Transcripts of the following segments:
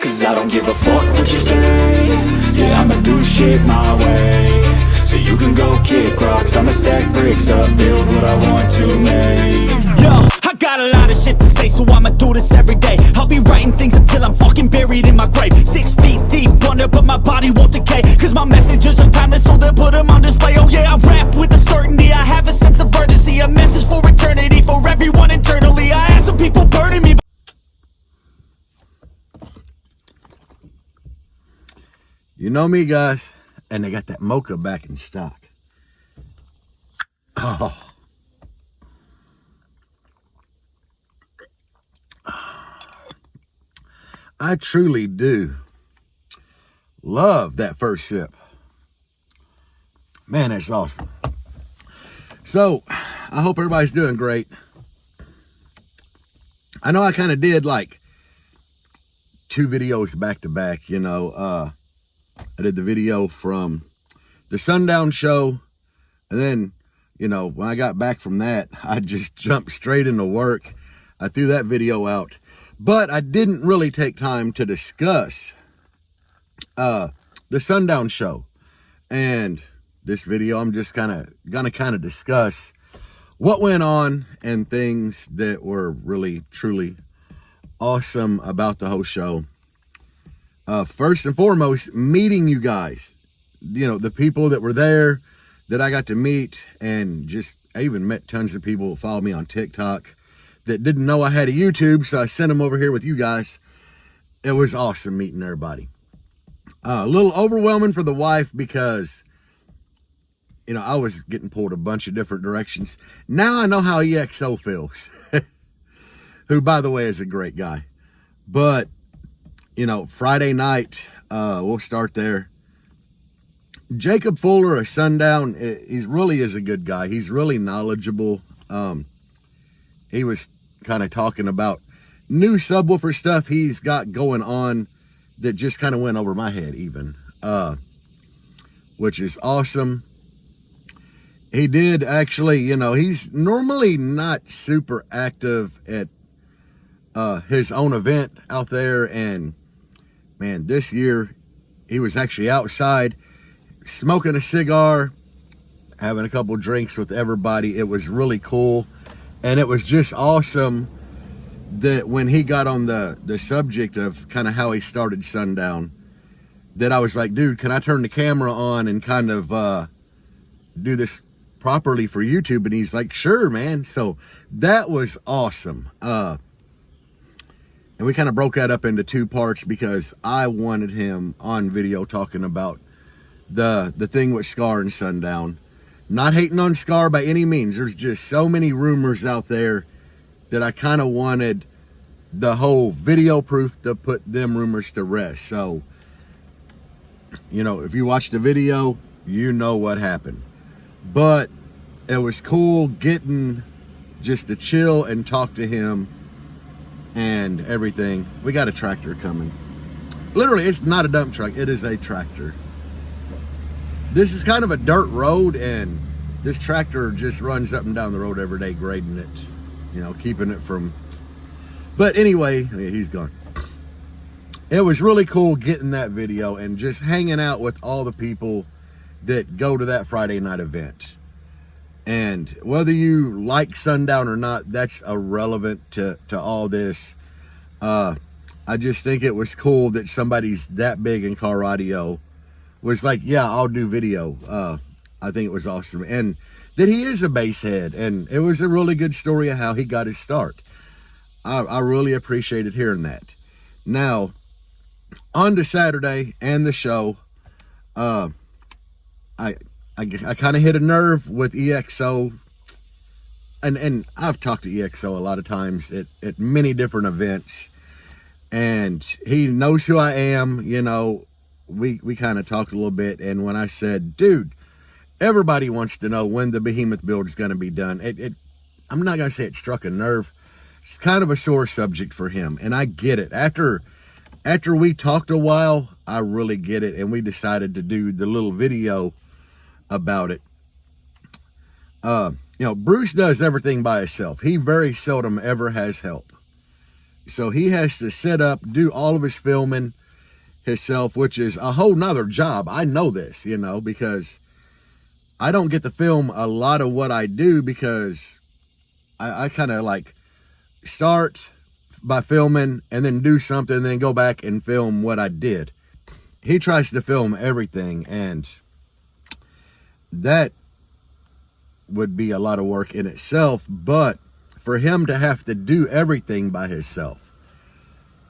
Cause I don't give a fuck what you say. Yeah, I'ma do shit my way. So you can go kick rocks, I'ma stack bricks up, build what I want to make. Yo, I got a lot of shit to say, so I'ma do this every day. I'll be writing things until I'm fucking buried in my grave. 6 feet deep under, but my body won't decay. Cause my messages are timeless, so they'll put them on display. Oh yeah, I rap with a certainty, I have a sense of urgency. A message for eternity, for everyone internally. I had some people burning me. You know me, guys, and they got that mocha back in stock. Oh. I truly do love that first sip. Man, that's awesome. So, I hope everybody's doing great. I know I kind of did like 2 videos back to back, you know. I did the video from the Sundown show, and then, you know, when I got back from that, I just jumped straight into work. I threw that video out, but I didn't really take time to discuss the Sundown show. And this video, I'm just gonna discuss what went on and things that were really, truly awesome about the whole show. First and foremost, meeting you guys, you know, the people that were there that I got to meet, and just, I even met tons of people who follow me on TikTok that didn't know I had a YouTube, so I sent them over here with you guys. It was awesome meeting everybody. A little overwhelming for the wife because, you know, I was getting pulled a bunch of different directions. Now I know how EXO feels, who, by the way, is a great guy. But, you know, Friday night, we'll start there. Jacob Fuller of Sundown, he really is a good guy. He's really knowledgeable. He was kind of talking about new subwoofer stuff he's got going on that just kind of went over my head even, which is awesome. He did actually, you know, he's normally not super active at his own event out there, and man, this year he was actually outside smoking a cigar, having a couple drinks with everybody. It was really cool, and it was just awesome that when he got on the subject of kind of how he started Sundown, that I was like, dude, can I turn the camera on and kind of do this properly for YouTube? And he's like, sure, man. So that was awesome. And we kind of broke that up into 2 parts because I wanted him on video talking about the thing with Scar and Sundown. Not hating on Scar by any means. There's just so many rumors out there that I kind of wanted the whole video proof to put them rumors to rest. So, you know, if you watch the video, you know what happened. But it was cool getting just to chill and talk to him and everything. We got a tractor coming. Literally, it's not a dump truck. It is a tractor. This is kind of a dirt road, and this tractor just runs up and down the road every day, grading it, you know, keeping it from... But anyway, yeah, he's gone. It was really cool getting that video and just hanging out with all the people that go to that Friday night event. And whether you like Sundown or not, that's irrelevant to all this. I just think it was cool that somebody's that big in car audio was like, yeah, I'll do video. I think it was awesome. And that he is a bass head. And it was a really good story of how he got his start. I really appreciated hearing that. Now, on to Saturday and the show, I kind of hit a nerve with EXO, and I've talked to EXO a lot of times at many different events, and he knows who I am. You know, we kind of talked a little bit, and when I said, dude, everybody wants to know when the behemoth build is going to be done, I'm not going to say it struck a nerve. It's kind of a sore subject for him, and I get it. After we talked a while, I really get it, and we decided to do the little video about it. You know, Bruce does everything by himself. He very seldom ever has help. So he has to set up, do all of his filming himself, which is a whole nother job. I know this, you know, because I don't get to film a lot of what I do, because I kind of like start by filming and then do something and then go back and film what I did. He tries to film everything, and that would be a lot of work in itself. But for him to have to do everything by himself,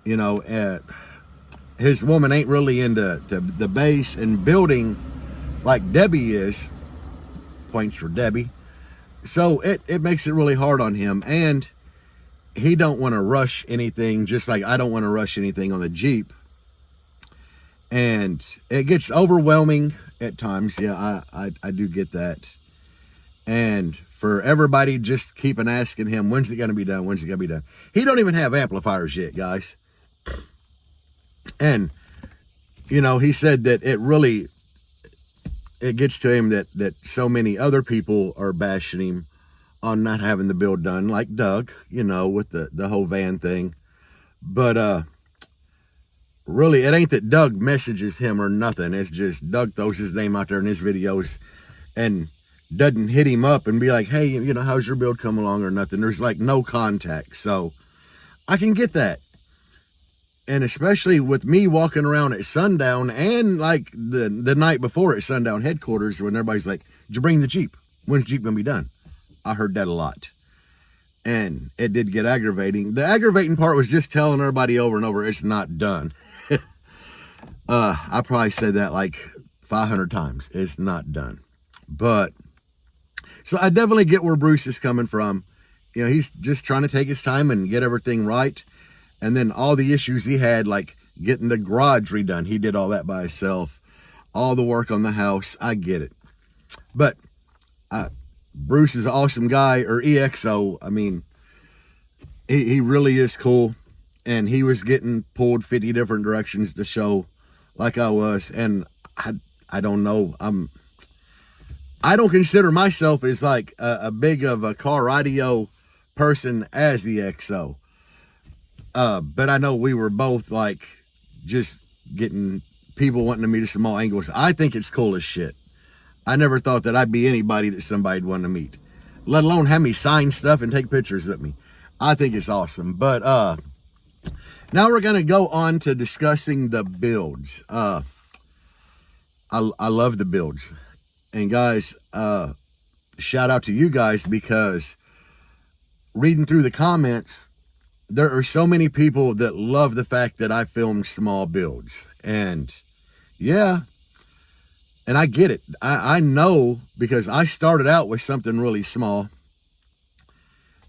you know, his woman ain't really into the base and building like Debbie is. Points for Debbie. So it makes it really hard on him, and he don't want to rush anything, just like I don't want to rush anything on the Jeep. And it gets overwhelming at times. Yeah, I do get that. And for everybody just keeping asking him, when's it going to be done? When's it going to be done? He don't even have amplifiers yet, guys. And, you know, he said that it gets to him that so many other people are bashing him on not having the build done, like Doug, you know, with the whole van thing. But really, it ain't that Doug messages him or nothing. It's just Doug throws his name out there in his videos and doesn't hit him up and be like, hey, you know, how's your build come along or nothing. There's like no contact. So I can get that. And especially with me walking around at Sundown, and like the night before at Sundown headquarters, when everybody's like, did you bring the Jeep? When's the Jeep gonna be done? I heard that a lot. And it did get aggravating. The aggravating part was just telling everybody over and over, it's not done. I probably said that like 500 times. It's not done. But, so I definitely get where Bruce is coming from. You know, he's just trying to take his time and get everything right. And then all the issues he had, like getting the garage redone, he did all that by himself. All the work on the house, I get it. But Bruce is an awesome guy, or EXO. I mean, he really is cool. And he was getting pulled 50 different directions to show like I was. And I don't know. I don't consider myself as like a big of a car radio person as the EXO. But I know we were both like just getting people wanting to meet us from all angles. I think it's cool as shit. I never thought that I'd be anybody that somebody'd want to meet, let alone have me sign stuff and take pictures with me. I think it's awesome. But now we're going to go on to discussing the builds. I love the builds. And guys, shout out to you guys, because reading through the comments, there are so many people that love the fact that I filmed small builds. And yeah, and I get it. I know, because I started out with something really small,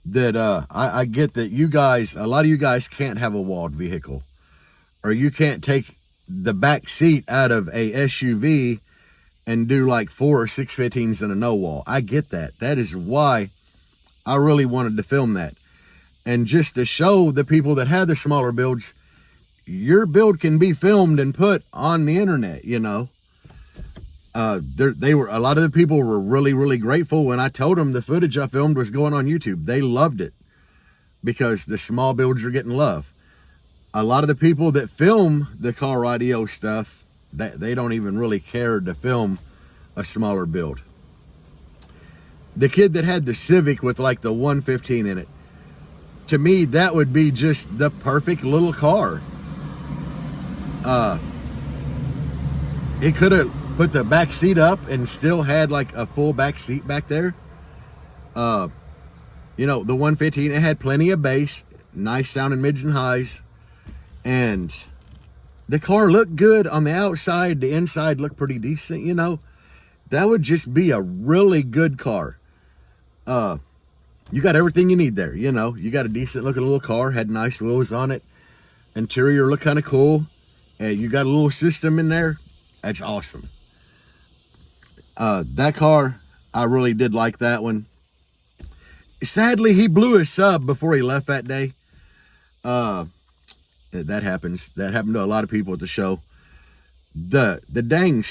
that I get that you guys, a lot of you guys can't have a walled vehicle, or you can't take the back seat out of a SUV and do like 4 or 615s and a no wall. I get that. That is why I really wanted to film that. And just to show the people that have the smaller builds, your build can be filmed and put on the internet, you know. They were, a lot of the people were really, really grateful when I told them the footage I filmed was going on YouTube. They loved it, because the small builds are getting love. A lot of the people that film the car radio stuff, they don't even really care to film a smaller build. The kid that had the Civic with like the 115 in it, to me, that would be just the perfect little car. He could have put the back seat up and still had like a full back seat back there. You know, the 115, it had plenty of bass, nice sounding mids and highs, and the car looked good on the outside. The inside looked pretty decent, you know. That would just be a really good car. You got everything you need there, you know. You got a decent looking little car, had nice wheels on it. Interior looked kind of cool. And you got a little system in there. That's awesome. That car, I really did like that one. Sadly, he blew his sub before he left that day. That happens. That happened to a lot of people at the show. The dang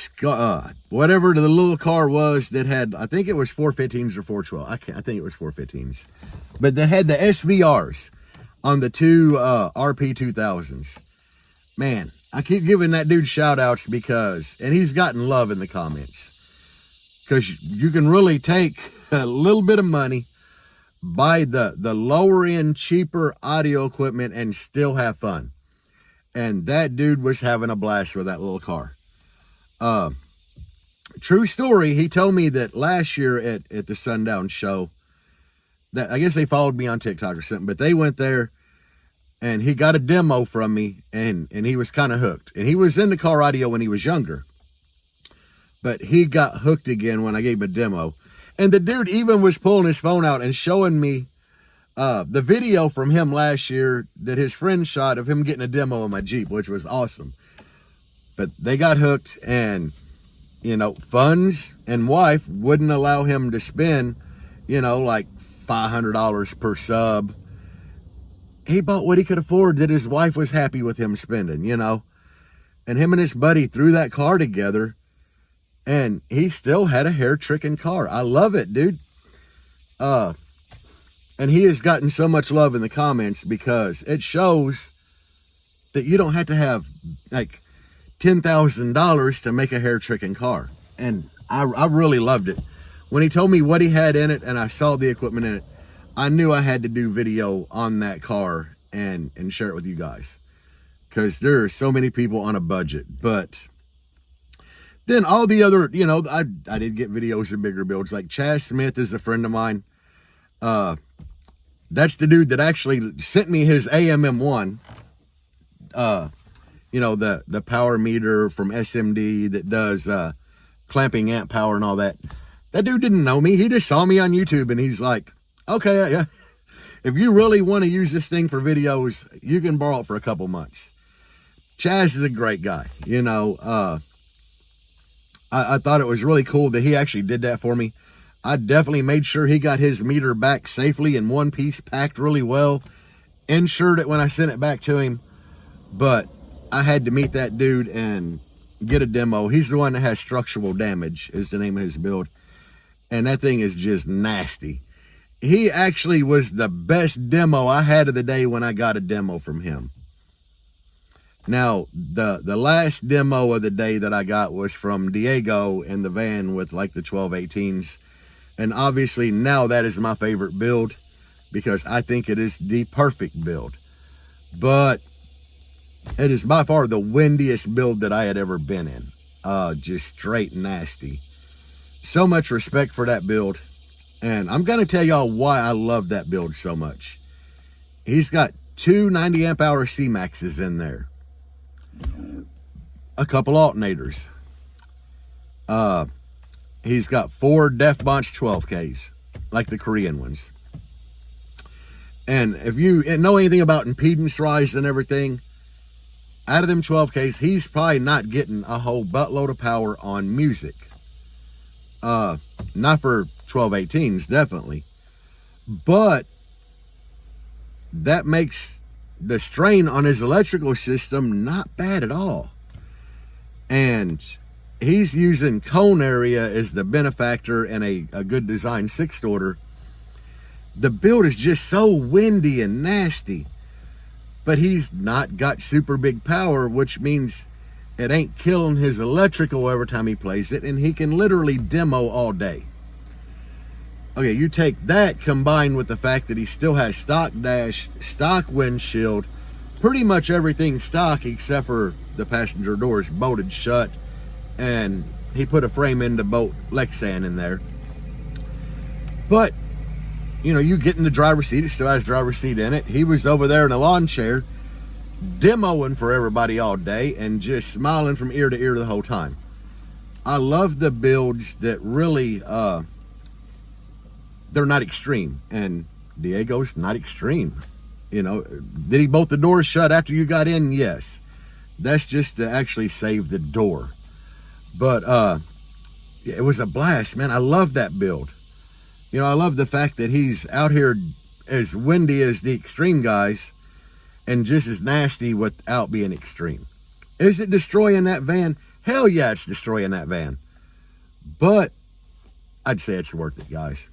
whatever the little car was that had, I think it was 415s or 412. I think it was 415s, but they had the SVRs. on the two RP 2000s. Man, I keep giving that dude shout outs and he's gotten love in the comments. Because you can really take a little bit of money, buy the lower end, cheaper audio equipment, and still have fun. And that dude was having a blast with that little car. True story, he told me that last year at the Sundown show, that I guess they followed me on TikTok or something, but they went there and he got a demo from me and he was kind of hooked. And he was into car audio when he was younger, but he got hooked again when I gave him a demo. And the dude even was pulling his phone out and showing me the video from him last year that his friend shot of him getting a demo of my Jeep, which was awesome. But they got hooked, and, you know, funds and wife wouldn't allow him to spend, you know, like $500 per sub. He bought what he could afford that his wife was happy with him spending, you know. And him and his buddy threw that car together, and he still had a hair-tricking car. I love it, dude. And he has gotten so much love in the comments because it shows that you don't have to have, like, $10,000 to make a hair-tricking car. And I really loved it. When he told me what he had in it and I saw the equipment in it, I knew I had to do video on that car and share it with you guys. Because there are so many people on a budget. But then all the other, you know, I did get videos of bigger builds. Like Chaz Smith is a friend of mine. That's the dude that actually sent me his AMM1. You know, the power meter from SMD that does clamping amp power and all that. That dude didn't know me. He just saw me on YouTube and he's like, okay, yeah, if you really want to use this thing for videos, you can borrow it for a couple months. Chaz is a great guy. You know, I thought it was really cool that he actually did that for me. I definitely made sure he got his meter back safely in one piece, packed really well, insured it when I sent it back to him. But I had to meet that dude and get a demo. He's the one that has structural damage, is the name of his build. And that thing is just nasty. He actually was the best demo I had of the day when I got a demo from him. Now, the last demo of the day that I got was from Diego in the van with like the 1218s. And obviously now that is my favorite build because I think it is the perfect build. But it is by far the windiest build that I had ever been in. Just straight nasty. So much respect for that build. And I'm going to tell y'all why I love that build so much. He's got two 90 amp hour C-Maxes in there. A couple alternators. He's got 4 Def Bunch 12Ks, like the Korean ones. And if you know anything about impedance rise and everything, out of them 12Ks, he's probably not getting a whole buttload of power on music. Not for 1218s, definitely. But that makes the strain on his electrical system not bad at all. And he's using cone area as the benefactor and a good design 6-order. The build is just so windy and nasty. But he's not got super big power, which means it ain't killing his electrical every time he plays it, and he can literally demo all day. Okay, you take that combined with the fact that he still has stock dash, stock windshield, pretty much everything stock except for the passenger doors bolted shut, and he put a frame in to bolt Lexan in there. But, you know, you get in the driver's seat, it still has driver's seat in it. He was over there in a lawn chair, demoing for everybody all day and just smiling from ear to ear the whole time. I love the builds that really, they're not extreme, and Diego's not extreme. You know, did he bolt the doors shut after you got in? Yes. That's just to actually save the door. But it was a blast, man. I love that build. You know, I love the fact that he's out here as windy as the extreme guys and just as nasty without being extreme. Is it destroying that van? Hell yeah, it's destroying that van. But I'd say it's worth it, guys.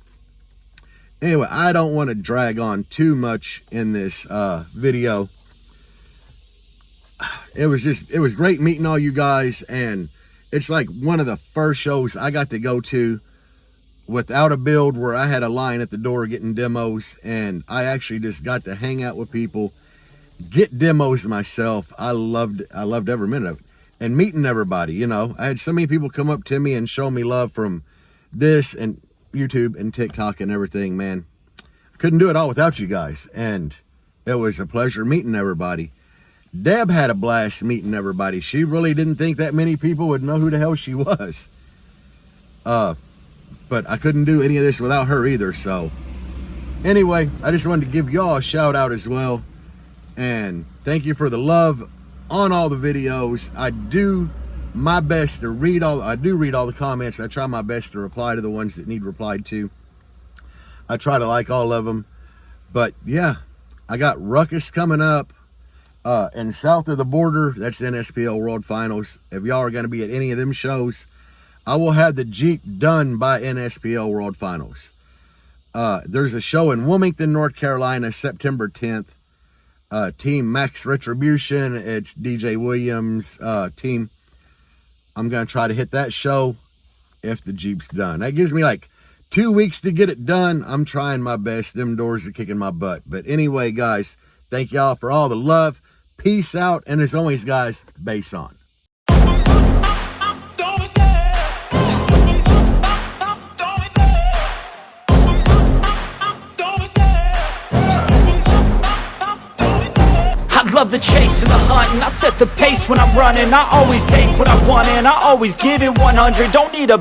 Anyway, I don't want to drag on too much in this video. It was great meeting all you guys, and it's like one of the first shows I got to go to without a build, where I had a line at the door getting demos, and I actually just got to hang out with people, get demos myself. I loved every minute of it, and meeting everybody. You know, I had so many people come up to me and show me love from this and YouTube and TikTok and everything. Man, I couldn't do it all without you guys, and it was a pleasure meeting everybody. Deb had a blast meeting everybody. She really didn't think that many people would know who the hell she was. But I couldn't do any of this without her either. So anyway, I just wanted to give y'all a shout out as well. And thank you for the love on all the videos. I do my best to read all the comments. I try my best to reply to the ones that need replied to. I try to like all of them. But yeah, I got Ruckus coming up. And south of the border, that's the NSPL World Finals. If y'all are going to be at any of them shows, I will have the Jeep done by NSPL World Finals. There's a show in Wilmington, North Carolina, September 10th. Team Max Retribution. It's DJ Williams' team. I'm going to try to hit that show if the Jeep's done. That gives me like 2 weeks to get it done. I'm trying my best. Them doors are kicking my butt. But anyway, guys, thank y'all for all the love. Peace out, and as always, guys, bass on. I love the chase and the hunt, and I set the pace when I'm running. I always take what I want and I always give it 100. Don't need a